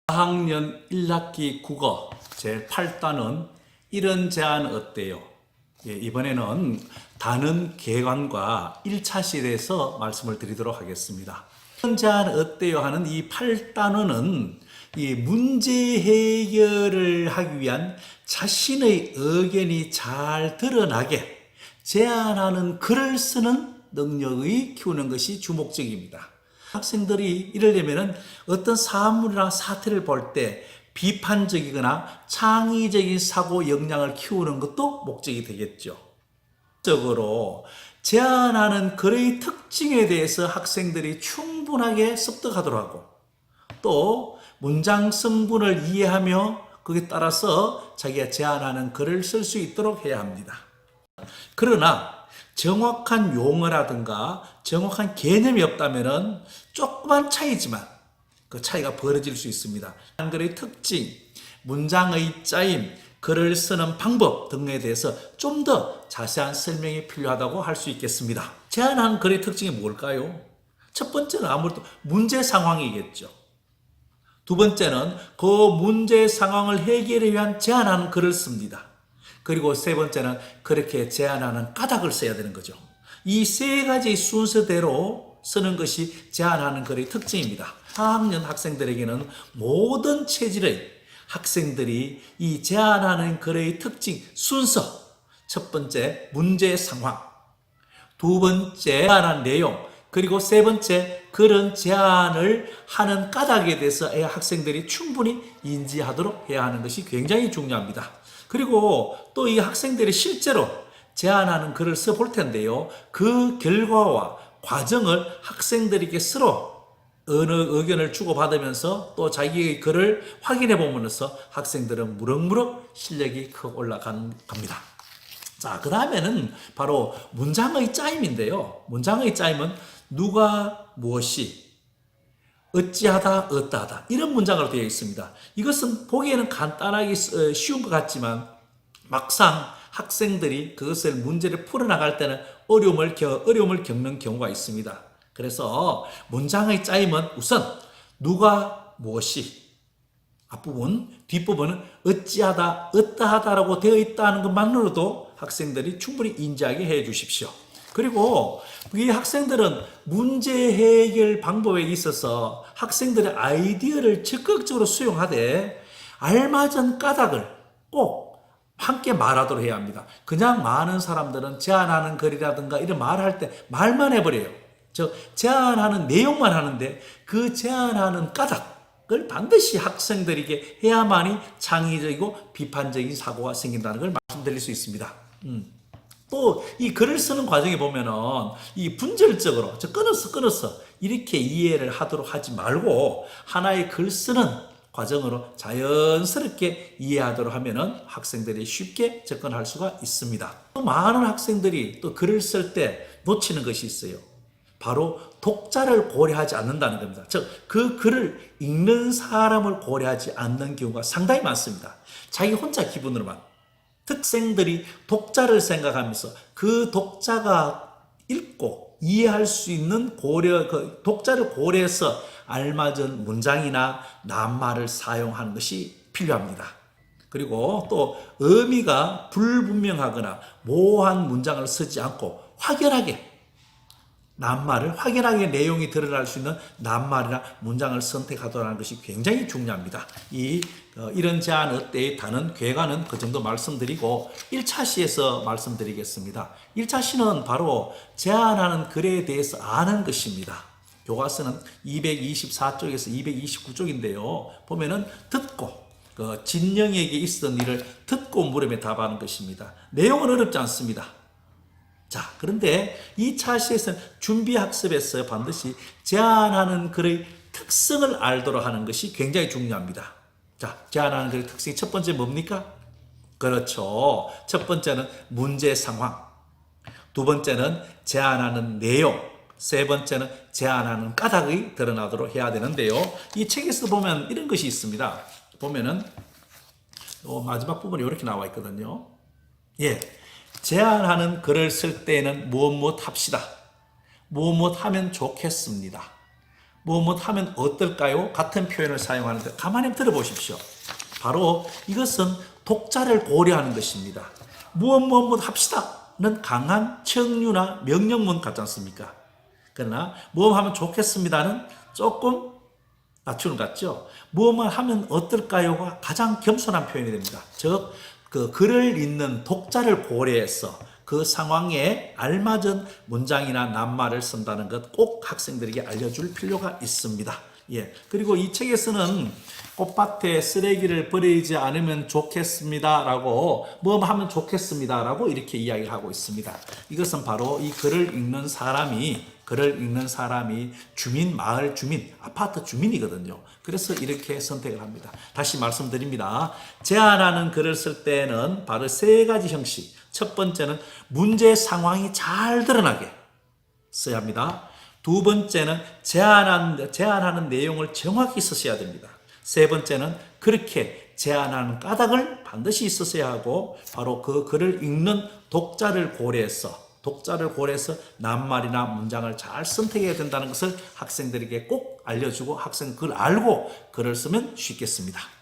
4학년 1학기 국어 제8단은 이런 제안 어때요? 이번에는 단원 개관과 1차시에 대해서 말씀을 드리도록 하겠습니다. 이런 제안 어때요? 하는 이 8단원은 이 문제 해결을 하기 위한 자신의 의견이 잘 드러나게 제안하는 글을 쓰는 능력을 키우는 것이 주목적입니다. 학생들이 이러려면 어떤 사물이나 사태를 볼 때 비판적이거나 창의적인 사고 역량을 키우는 것도 목적이 되겠죠. 적으로 제안하는 글의 특징에 대해서 학생들이 충분하게 습득하도록 하고 또 문장 성분을 이해하며 거기에 따라서 자기가 제안하는 글을 쓸 수 있도록 해야 합니다. 그러나 정확한 용어라든가 정확한 개념이 없다면 조그만 차이지만 그 차이가 벌어질 수 있습니다. 한글의 특징, 문장의 짜임, 글을 쓰는 방법 등에 대해서 좀 더 자세한 설명이 필요하다고 할 수 있겠습니다. 제안한 글의 특징이 뭘까요? 첫 번째는 아무래도 문제 상황이겠죠. 두 번째는 그 문제 상황을 해결하기 위한 제안하는 글을 씁니다. 그리고 세 번째는 그렇게 제안하는 까닭을 써야 되는 거죠. 이 세 가지 순서대로 쓰는 것이 제안하는 글의 특징입니다. 4학년 학생들에게는 모든 체질의 학생들이 이 제안하는 글의 특징, 순서, 첫 번째 문제 상황, 두 번째 제안한 내용, 그리고 세 번째 그런 제안을 하는 까닭에 대해서 학생들이 충분히 인지하도록 해야 하는 것이 굉장히 중요합니다. 그리고 또 이 학생들이 실제로 제안하는 글을 써볼 텐데요. 그 결과와 과정을 학생들에게 서로 어느 의견을 주고받으면서 또 자기의 글을 확인해 보면서 학생들은 무럭무럭 실력이 크게 올라갑니다. 자, 그 다음에는 바로 문장의 짜임인데요. 문장의 짜임은 누가 무엇이 어찌하다 어떠하다 이런 문장으로 되어 있습니다. 이것은 보기에는 간단하게 쉬운 것 같지만 막상 학생들이 그것을 문제를 풀어나갈 때는 어려움을 겪는 경우가 있습니다. 그래서 문장의 짜임은 우선 누가 무엇이 앞부분, 뒷부분은 어찌하다 어떠하다라고 되어 있다는 것만으로도 학생들이 충분히 인지하게 해 주십시오. 그리고 이 학생들은 문제 해결 방법에 있어서 학생들의 아이디어를 적극적으로 수용하되 알맞은 까닭을 꼭 함께 말하도록 해야 합니다. 그냥 많은 사람들은 제안하는 글이라든가 이런 말할 때 말만 해버려요. 즉 제안하는 내용만 하는데 그 제안하는 까닭을 반드시 학생들에게 해야만이 창의적이고 비판적인 사고가 생긴다는 걸 말씀드릴 수 있습니다. 또 이 글을 쓰는 과정에 보면은 이 분절적으로 끊었어 이렇게 이해를 하도록 하지 말고 하나의 글 쓰는 과정으로 자연스럽게 이해하도록 하면은 학생들이 쉽게 접근할 수가 있습니다. 또 많은 학생들이 또 글을 쓸 때 놓치는 것이 있어요. 바로 독자를 고려하지 않는다는 겁니다. 즉, 그 글을 읽는 사람을 고려하지 않는 경우가 상당히 많습니다. 자기 혼자 기분으로만. 학생들이 독자를 생각하면서 그 독자가 읽고 이해할 수 있는 그 독자를 고려해서 알맞은 문장이나 낱말을 사용하는 것이 필요합니다. 그리고 또 의미가 불분명하거나 모호한 문장을 쓰지 않고 확연하게 내용이 드러날 수 있는 낱말이나 문장을 선택하도록 하는 것이 굉장히 중요합니다. 이런 제안 어때의 단원 괴관은 그 정도 말씀드리고 1차 시에서 말씀드리겠습니다. 1차 시는 바로 제안하는 글에 대해서 아는 것입니다. 교과서는 224쪽에서 229쪽인데요. 보면은 듣고 진영에게 있었던 일을 듣고 물음에 답하는 것입니다. 내용은 어렵지 않습니다. 자, 그런데 2차 시에서는 준비학습에서 반드시 제안하는 글의 특성을 알도록 하는 것이 굉장히 중요합니다. 자, 제안하는 글의 특성이 첫 번째 뭡니까? 그렇죠. 첫 번째는 문제 상황. 두 번째는 제안하는 내용. 세 번째는 제안하는 까닭이 드러나도록 해야 되는데요. 이 책에서 보면 이런 것이 있습니다. 보면은 마지막 부분에 이렇게 나와 있거든요. 예. 제안하는 글을 쓸 때에는 무엇 합시다. 무엇 하면 좋겠습니다. 뭐 하면 어떨까요? 같은 표현을 사용하는데 가만히 한번 들어보십시오. 바로 이것은 독자를 고려하는 것입니다. 무엇 합시다는 강한 청유나 명령문 같지 않습니까? 그러나 무엇 하면 좋겠습니다는 조금 낮추는 것 같죠? 무엇만 하면 어떨까요가 가장 겸손한 표현이 됩니다. 즉, 그 글을 읽는 독자를 고려해서 그 상황에 알맞은 문장이나 낱말을 쓴다는 것 꼭 학생들에게 알려줄 필요가 있습니다. 예. 그리고 이 책에서는 꽃밭에 쓰레기를 버리지 않으면 좋겠습니다라고 뭐 하면 좋겠습니다라고 이렇게 이야기를 하고 있습니다. 이것은 바로 이 글을 읽는 사람이 주민, 마을 주민, 아파트 주민이거든요. 그래서 이렇게 선택을 합니다. 다시 말씀드립니다. 제안하는 글을 쓸 때는 바로 세 가지 형식. 첫 번째는 문제 상황이 잘 드러나게 써야 합니다. 두 번째는 제안하는 내용을 정확히 쓰셔야 됩니다. 세 번째는 그렇게 제안하는 까닭을 반드시 있었어야 하고 바로 그 글을 읽는 독자를 고려해서 낱말이나 문장을 잘 선택해야 된다는 것을 학생들에게 꼭 알려주고 학생 그걸 알고 글을 쓰면 쉽겠습니다.